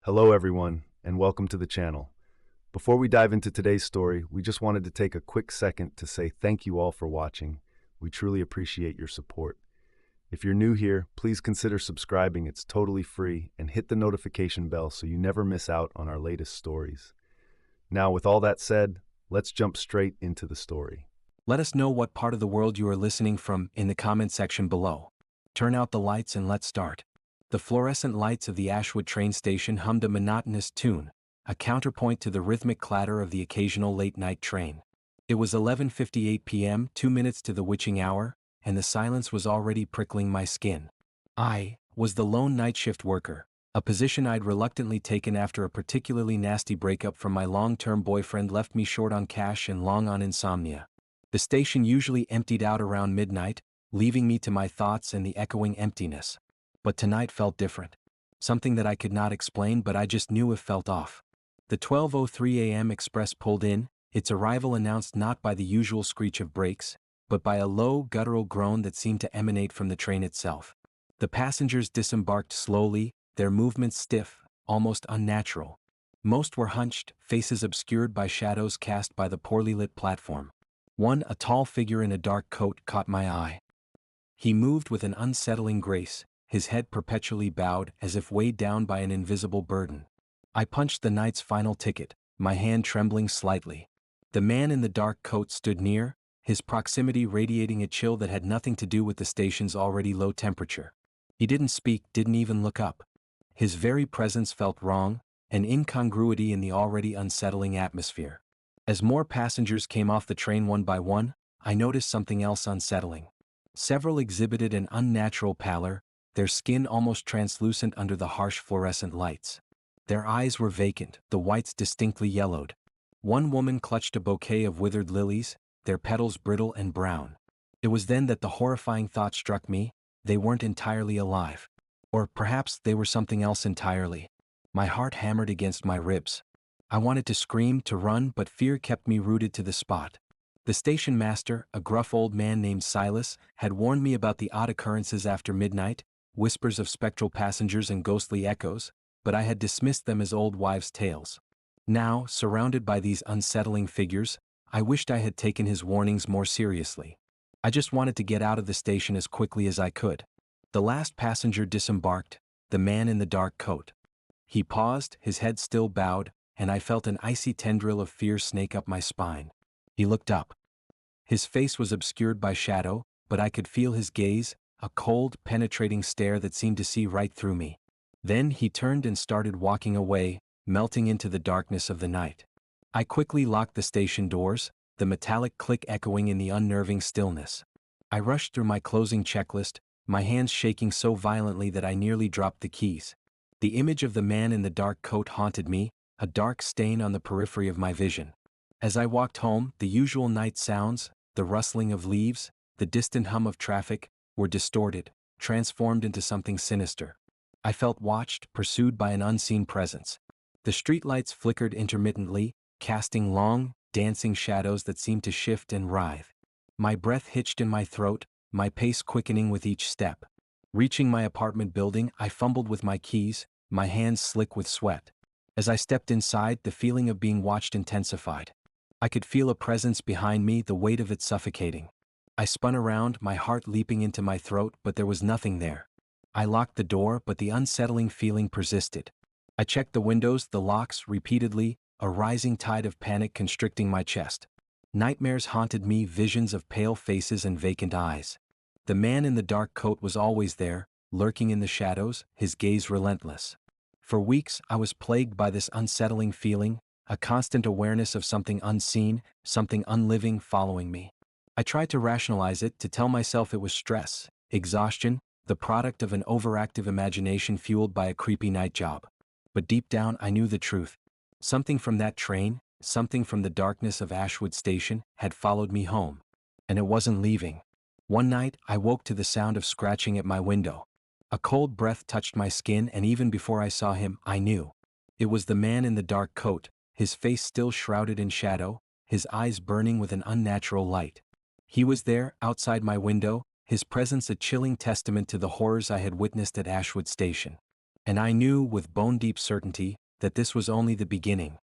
Hello everyone, and welcome to the channel. Before we dive into today's story, we just wanted to take a quick second to say thank you all for watching. We truly appreciate your support. If you're new here, please consider subscribing. It's totally free, and hit the notification bell so you never miss out on our latest stories. Now, with all that said, let's jump straight into the story. Let us know what part of the world you are listening from in the comment section below. Turn out the lights and let's start. The fluorescent lights of the Ashwood train station hummed a monotonous tune, a counterpoint to the rhythmic clatter of the occasional late-night train. It was 11:58 p.m., 2 minutes to the witching hour, and the silence was already prickling my skin. I was the lone night shift worker, a position I'd reluctantly taken after a particularly nasty breakup from my long-term boyfriend left me short on cash and long on insomnia. The station usually emptied out around midnight, leaving me to my thoughts and the echoing emptiness. But tonight felt different. Something that I could not explain, but I just knew it felt off. The 12:03 a.m. express pulled in, its arrival announced not by the usual screech of brakes, but by a low, guttural groan that seemed to emanate from the train itself. The passengers disembarked slowly, their movements stiff, almost unnatural. Most were hunched, faces obscured by shadows cast by the poorly lit platform. One, a tall figure in a dark coat, caught my eye. He moved with an unsettling grace, his head perpetually bowed as if weighed down by an invisible burden. I punched the night's final ticket, my hand trembling slightly. The man in the dark coat stood near, his proximity radiating a chill that had nothing to do with the station's already low temperature. He didn't speak, didn't even look up. His very presence felt wrong, an incongruity in the already unsettling atmosphere. As more passengers came off the train one by one, I noticed something else unsettling. Several exhibited an unnatural pallor, their skin almost translucent under the harsh fluorescent lights. Their eyes were vacant, the whites distinctly yellowed. One woman clutched a bouquet of withered lilies, their petals brittle and brown. It was then that the horrifying thought struck me: they weren't entirely alive. Or perhaps they were something else entirely. My heart hammered against my ribs. I wanted to scream, to run, but fear kept me rooted to the spot. The station master, a gruff old man named Silas, had warned me about the odd occurrences after midnight, whispers of spectral passengers and ghostly echoes, but I had dismissed them as old wives' tales. Now, surrounded by these unsettling figures, I wished I had taken his warnings more seriously. I just wanted to get out of the station as quickly as I could. The last passenger disembarked, the man in the dark coat. He paused, his head still bowed, and I felt an icy tendril of fear snake up my spine. He looked up. His face was obscured by shadow, but I could feel his gaze, a cold, penetrating stare that seemed to see right through me. Then he turned and started walking away, melting into the darkness of the night. I quickly locked the station doors, the metallic click echoing in the unnerving stillness. I rushed through my closing checklist, my hands shaking so violently that I nearly dropped the keys. The image of the man in the dark coat haunted me, a dark stain on the periphery of my vision. As I walked home, the usual night sounds, the rustling of leaves, the distant hum of traffic, were distorted, transformed into something sinister. I felt watched, pursued by an unseen presence. The streetlights flickered intermittently, casting long, dancing shadows that seemed to shift and writhe. My breath hitched in my throat, my pace quickening with each step. Reaching my apartment building, I fumbled with my keys, my hands slick with sweat. As I stepped inside, the feeling of being watched intensified. I could feel a presence behind me, the weight of it suffocating. I spun around, my heart leaping into my throat, but there was nothing there. I locked the door, but the unsettling feeling persisted. I checked the windows, the locks, repeatedly, a rising tide of panic constricting my chest. Nightmares haunted me, visions of pale faces and vacant eyes. The man in the dark coat was always there, lurking in the shadows, his gaze relentless. For weeks, I was plagued by this unsettling feeling, a constant awareness of something unseen, something unliving following me. I tried to rationalize it, to tell myself it was stress, exhaustion, the product of an overactive imagination fueled by a creepy night job. But deep down I knew the truth. Something from that train, something from the darkness of Ashwood Station, had followed me home. And it wasn't leaving. One night, I woke to the sound of scratching at my window. A cold breath touched my skin, and even before I saw him, I knew. It was the man in the dark coat, his face still shrouded in shadow, his eyes burning with an unnatural light. He was there, outside my window, his presence a chilling testament to the horrors I had witnessed at Ashwood Station. And I knew with bone-deep certainty that this was only the beginning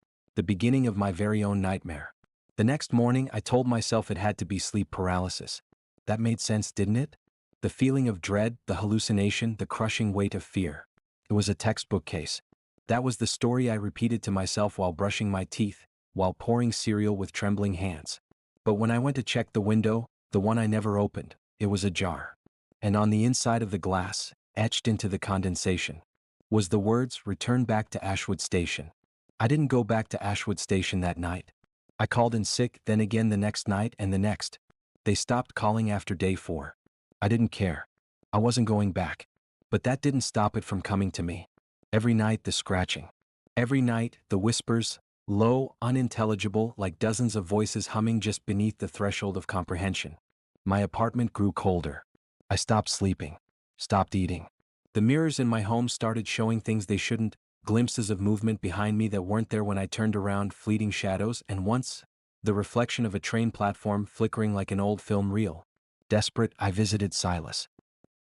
of my very own nightmare. The next morning I told myself it had to be sleep paralysis. That made sense, didn't it? The feeling of dread, the hallucination, the crushing weight of fear. It was a textbook case. That was the story I repeated to myself while brushing my teeth, while pouring cereal with trembling hands. But when I went to check the window, the one I never opened, it was ajar. And on the inside of the glass, etched into the condensation, was the words, "Return back to Ashwood Station." I didn't go back to Ashwood Station that night. I called in sick, then again the next night and the next. They stopped calling after day 4. I didn't care. I wasn't going back. But that didn't stop it from coming to me. Every night the scratching. Every night the whispers, low, unintelligible, like dozens of voices humming just beneath the threshold of comprehension. My apartment grew colder. I stopped sleeping. Stopped eating. The mirrors in my home started showing things they shouldn't, glimpses of movement behind me that weren't there when I turned around, fleeting shadows, and once, the reflection of a train platform flickering like an old film reel. Desperate, I visited Silas.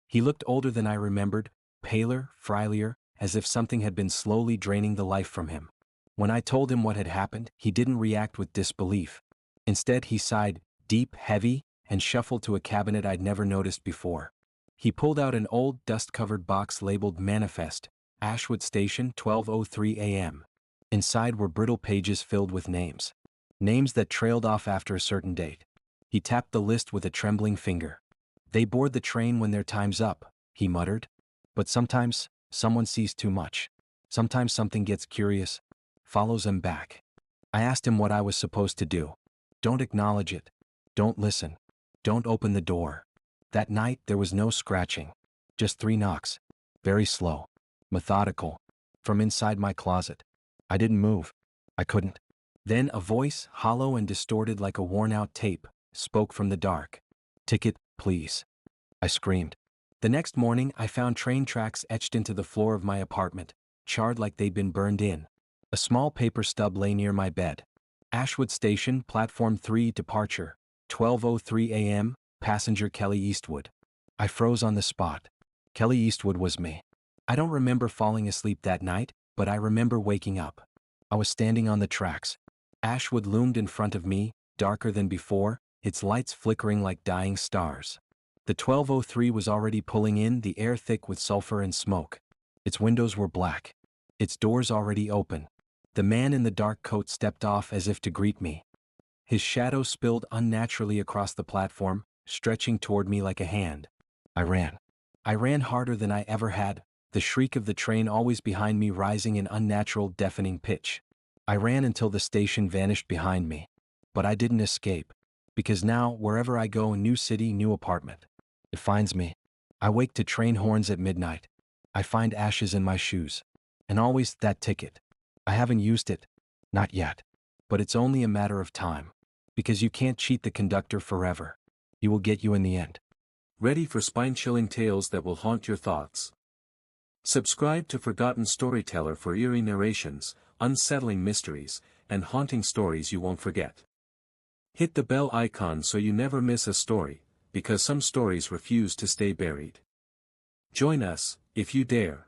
He looked older than I remembered, paler, frilier, as if something had been slowly draining the life from him. When I told him what had happened, he didn't react with disbelief. Instead, he sighed, deep, heavy, and shuffled to a cabinet I'd never noticed before. He pulled out an old, dust-covered box labeled Manifest, Ashwood Station, 12:03 a.m. Inside were brittle pages filled with names. Names that trailed off after a certain date. He tapped the list with a trembling finger. "They board the train when their time's up," he muttered. "But sometimes, someone sees too much. Sometimes something gets curious, follows them back." I asked him what I was supposed to do. "Don't acknowledge it. Don't listen. Don't open the door." That night there was no scratching. Just 3 knocks. Very slow. Methodical. From inside my closet. I didn't move. I couldn't. Then a voice, hollow and distorted like a worn-out tape, spoke from the dark. "Ticket, please." I screamed. The next morning I found train tracks etched into the floor of my apartment, charred like they'd been burned in. A small paper stub lay near my bed. Ashwood Station, Platform 3, departure, 12:03 a.m., passenger Kelly Eastwood. I froze on the spot. Kelly Eastwood was me. I don't remember falling asleep that night, but I remember waking up. I was standing on the tracks. Ashwood loomed in front of me, darker than before, its lights flickering like dying stars. The 12:03 was already pulling in, the air thick with sulfur and smoke. Its windows were black. Its doors already open. The man in the dark coat stepped off as if to greet me. His shadow spilled unnaturally across the platform, stretching toward me like a hand. I ran. I ran harder than I ever had, the shriek of the train always behind me rising in unnatural, deafening pitch. I ran until the station vanished behind me. But I didn't escape. Because now, wherever I go, new city, new apartment. It finds me. I wake to train horns at midnight. I find ashes in my shoes. And always that ticket. I haven't used it. Not yet. But it's only a matter of time. Because you can't cheat the conductor forever. He will get you in the end. Ready for spine-chilling tales that will haunt your thoughts? Subscribe to Forgotten Storyteller for eerie narrations, unsettling mysteries, and haunting stories you won't forget. Hit the bell icon so you never miss a story, because some stories refuse to stay buried. Join us, if you dare,